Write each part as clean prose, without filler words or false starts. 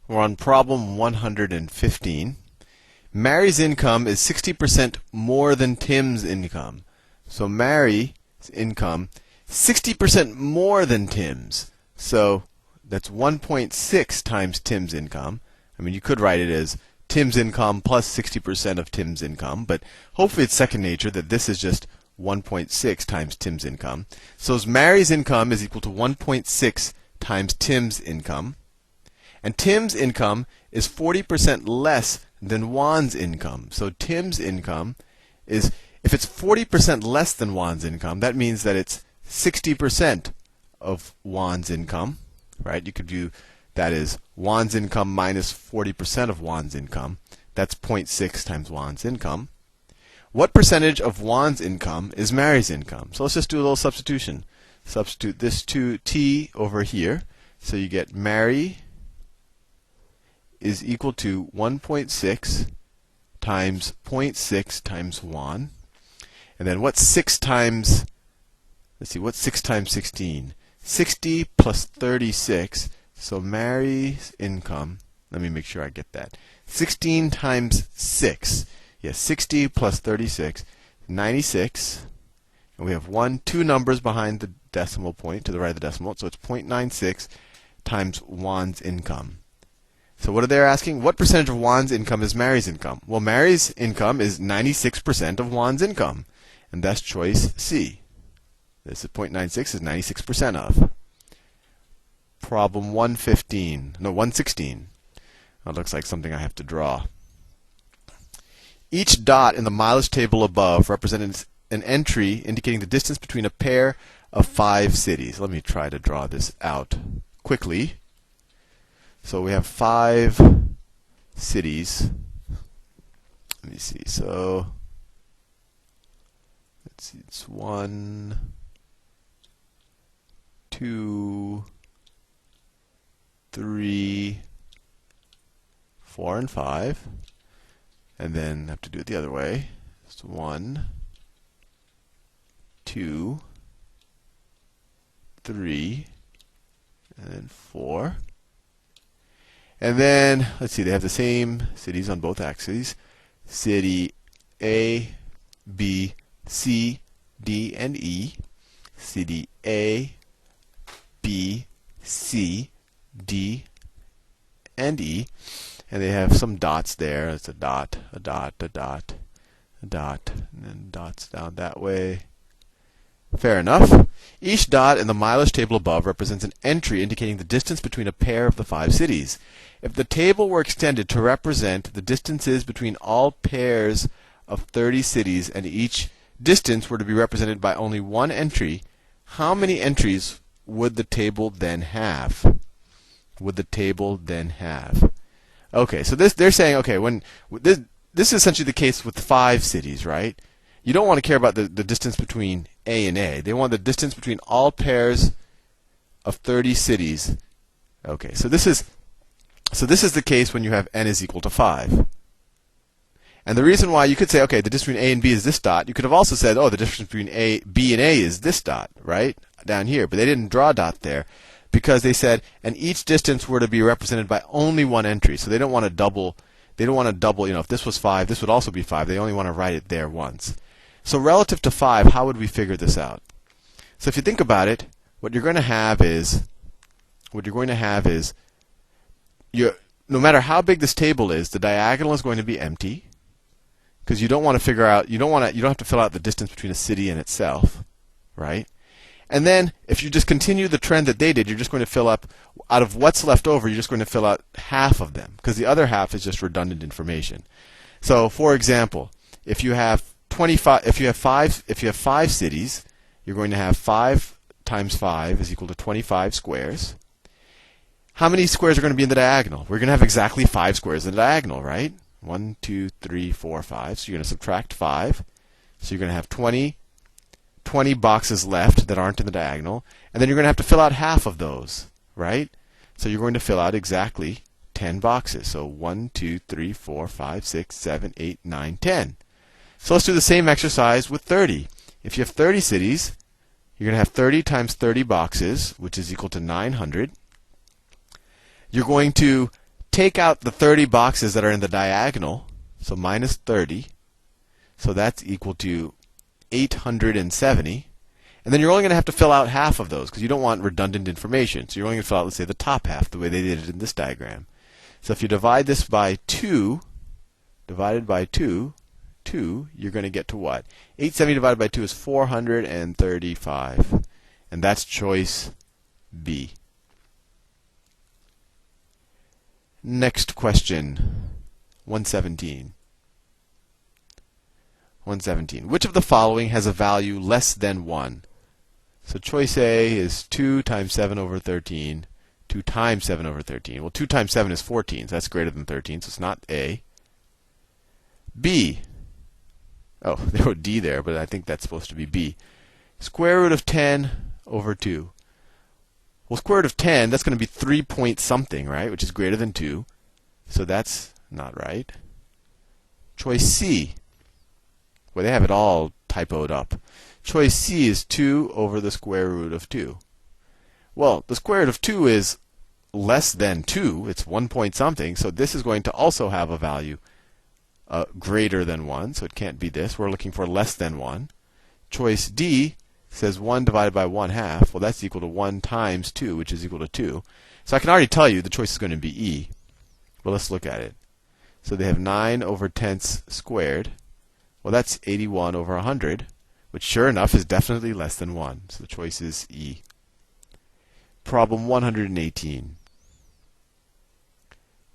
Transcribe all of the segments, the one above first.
We're on problem 115. Mary's income is 60% more than Tim's income. So Mary's income 60% more than Tim's. So that's 1.6 times Tim's income. I mean, you could write it as Tim's income plus 60% of Tim's income, but hopefully it's second nature that this is just 1.6 times Tim's income. So Mary's income is equal to 1.6 times Tim's income. And Tim's income is 40% less than Juan's income. So Tim's income is, if it's 40% less than Juan's income, that means that it's 60% of Juan's income, right? You could view that as Juan's income minus 40% of Juan's income. That's 0.6 times Juan's income. What percentage of Juan's income is Mary's income? So let's just do a little substitution. Substitute this to t over here. So you get Mary is equal to 1.6 times 0.6 times Juan. And then what's 6 times, let's see, what's 6 times 16? 60 plus 36. So Mary's income, let me make sure I get that. 16 times 6. Yes, 60 plus 36, 96. And we have two numbers behind the decimal point, to the right of the decimal. So it's 0.96 times Juan's income. So what are they asking? What percentage of Juan's income is Mary's income? Well, Mary's income is 96% of Juan's income. And that's choice C. This is 0.96 is 96% of. Problem 116. That looks like something I have to draw. Each dot in the mileage table above represents an entry indicating the distance between a pair of 5 cities. Let me try to draw this out quickly. So we have 5 cities. Let me see. So let's see. It's 1, 2, 3, 4, and 5. And then I have to do it the other way. It's 1, 2, 3, and then 4. And then, let's see, they have the same cities on both axes. City A, B, C, D, and E. City A, B, C, D, and E. And they have some dots there. It's a dot, a dot, a dot, a dot, and then dots down that way. Fair enough. Each dot in the mileage table above represents an entry indicating the distance between a pair of the 5 cities. If the table were extended to represent the distances between all pairs of 30 cities and each distance were to be represented by only one entry, how many entries would the table then have? Okay, so they're saying, okay, when this is essentially the case with 5 cities, right? You don't want to care about the distance between A and A. They want the distance between all pairs of 30 cities. Okay, so this is the case when you have n is equal to 5. And the reason why you could say, okay, the distance between A and B is this dot. You could have also said, oh, the difference between B and A is this dot, right? Down here. But they didn't draw a dot there because they said, and each distance were to be represented by only one entry. So they don't want to double. They don't want to double. If this was 5, this would also be 5. They only want to write it there once. So relative to 5, how would we figure this out? So if you think about it, what you're going to have is no matter how big this table is, the diagonal is going to be empty because you don't want to figure out you don't have to fill out the distance between a city and itself, right? And then if you just continue the trend that they did, you're just going to fill up out of what's left over, you're just going to fill out half of them because the other half is just redundant information. So for example, if you have 5 cities, you're going to have 5 times 5 is equal to 25 squares. How many squares are going to be in the diagonal? We're going to have exactly 5 squares in the diagonal, right? 1, 2, 3, 4, 5. So you're going to subtract 5. So you're going to have 20 boxes left that aren't in the diagonal. And then you're going to have to fill out half of those, right? So you're going to fill out exactly 10 boxes. So 1, 2, 3, 4, 5, 6, 7, 8, 9, 10. So let's do the same exercise with 30. If you have 30 cities, you're going to have 30 times 30 boxes, which is equal to 900. You're going to take out the 30 boxes that are in the diagonal, so minus 30, so that's equal to 870. And then you're only going to have to fill out half of those because you don't want redundant information. So you're only going to fill out, let's say, the top half, the way they did it in this diagram. So if you divide this by 2, divided by 2, you're going to get to what? 870 divided by 2 is 435. And that's choice B. Next question, 117. 117. Which of the following has a value less than 1? So choice A is 2 times 7 over 13. 2 times 7 over 13. Well, 2 times 7 is 14, so that's greater than 13, so it's not A. B. Oh, there was D there, but I think that's supposed to be B. Square root of 10 over 2. Well, square root of 10, that's going to be 3 point something, right? Which is greater than 2. So that's not right. Choice C. Well, they have it all typoed up. Choice C is 2 over the square root of 2. Well, the square root of 2 is less than 2. It's 1 point something. So this is going to also have a value greater than 1. So it can't be this. We're looking for less than 1. Choice D says 1 divided by 1/2. Well, that's equal to 1 times 2, which is equal to 2. So I can already tell you the choice is going to be E. Well, let's look at it. So they have 9 over tenths squared. Well, that's 81 over 100, which sure enough is definitely less than 1. So the choice is E. Problem 118.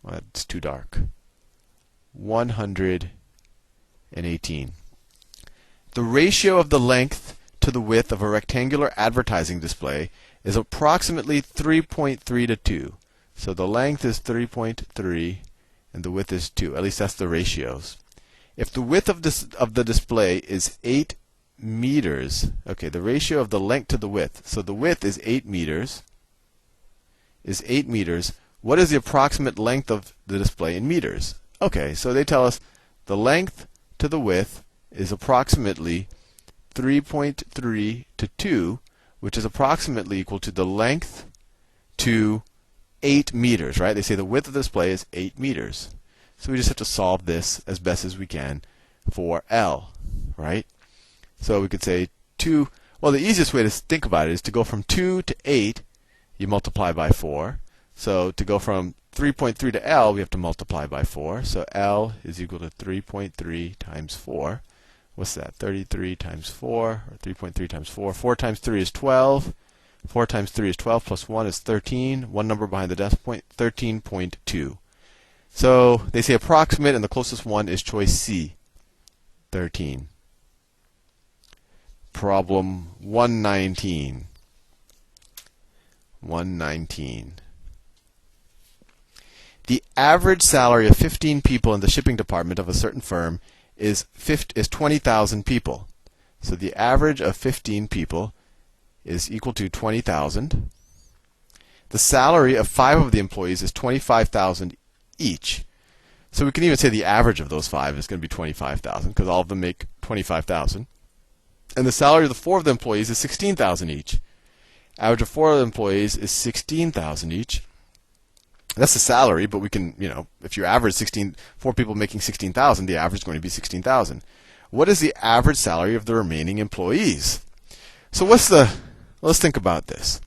Well, it's too dark. 118. The ratio of the length to the width of a rectangular advertising display is approximately 3.3 to 2. So the length is 3.3 and the width is 2. At least that's the ratios. If the width of the display is 8 meters, okay, the ratio of the length to the width. So the width is 8 meters. What is the approximate length of the display in meters? Okay, so they tell us the length to the width is approximately 3.3 to 2, which is approximately equal to the length to 8 meters, right? They say the width of the display is 8 meters. So we just have to solve this as best as we can for L, right? So we could say 2. Well, the easiest way to think about it is to go from 2 to 8, you multiply by 4. So to go from 3.3 to L, we have to multiply by 4. So L is equal to 3.3 times 4. What's that? 33 times 4, or 3.3 times 4. 4 times 3 is 12. 4 times 3 is 12, plus 1 is 13. One number behind the decimal point, 13.2. So they say approximate, and the closest one is choice C, 13. Problem 119. 119. The average salary of 15 people in the shipping department of a certain firm is 20,000 people. So the average of 15 people is equal to 20,000. The salary of 5 of the employees is 25,000 each. So we can even say the average of those 5 is going to be 25,000 because all of them make 25,000. And the salary of the 4 of the employees is 16,000 each. Average of 4 of the employees is 16,000 each. That's the salary, but we can, if you average 4 people making 16,000, the average is going to be 16,000. What is the average salary of the remaining employees? So let's think about this.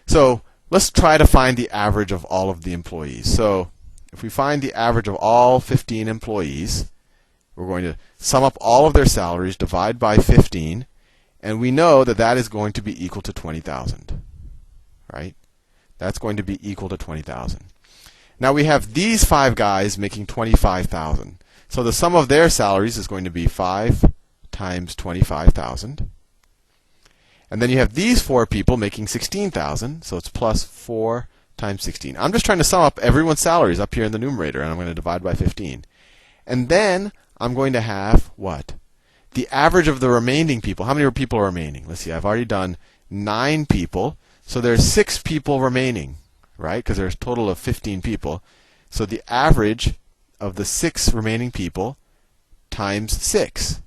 So let's try to find the average of all of the employees. So if we find the average of all 15 employees, we're going to sum up all of their salaries, divide by 15, and we know that that is going to be equal to 20,000, right? That's going to be equal to 20,000. Now we have these 5 guys making 25,000. So the sum of their salaries is going to be 5 times 25,000. And then you have these 4 people making 16,000. So it's plus 4 times 16. I'm just trying to sum up everyone's salaries up here in the numerator, and I'm going to divide by 15. And then I'm going to have what? The average of the remaining people. How many people are remaining? Let's see. I've already done 9 people. So there's 6 people remaining, right? Because there's a total of 15 people. So the average of the 6 remaining people times 6,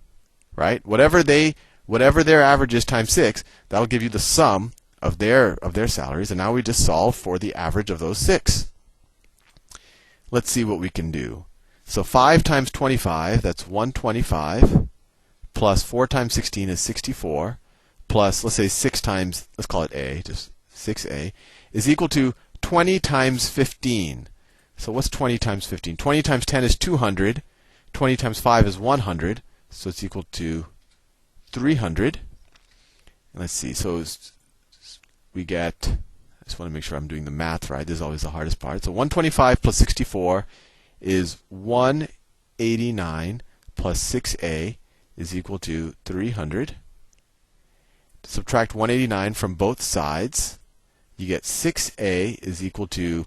right? Whatever their average is times 6, that'll give you the sum of their salaries. And now we just solve for the average of those 6. let's see what we can do. So 5 times 25, that's 125, plus 4 times 16 is 64, plus, let's say 6 times, let's call it a, just 6a, is equal to 20 times 15. So what's 20 times 15? 20 times 10 is 200. 20 times 5 is 100. So it's equal to 300. Let's see. So we get, I just want to make sure I'm doing the math right. This is always the hardest part. So 125 plus 64 is 189 plus 6a is equal to 300. Subtract 189 from both sides. You get 6a is equal to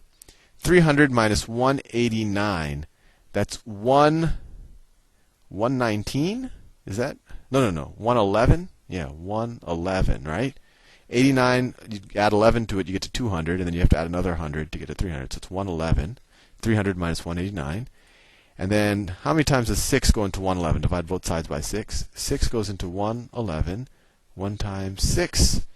300 minus 189. That's 119? Is that? No. 111? Yeah, 111, right? 89, you add 11 to it, you get to 200, and then you have to add another 100 to get to 300. So it's 111. 300 minus 189. And then how many times does 6 go into 111? Divide both sides by 6. 6 goes into 111. 1 times 6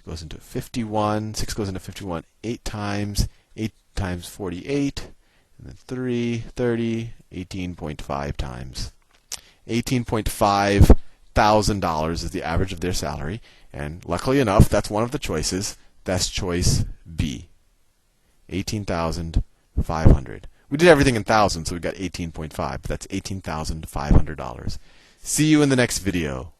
goes into 51. 6 goes into 51 8 times. 8 times 48. And then 3, 30, 18.5 times. $18,500 is the average of their salary. And luckily enough, that's one of the choices. That's choice B. 18,500. We did everything in thousands, so we got 18.5. But that's $18,500. See you in the next video.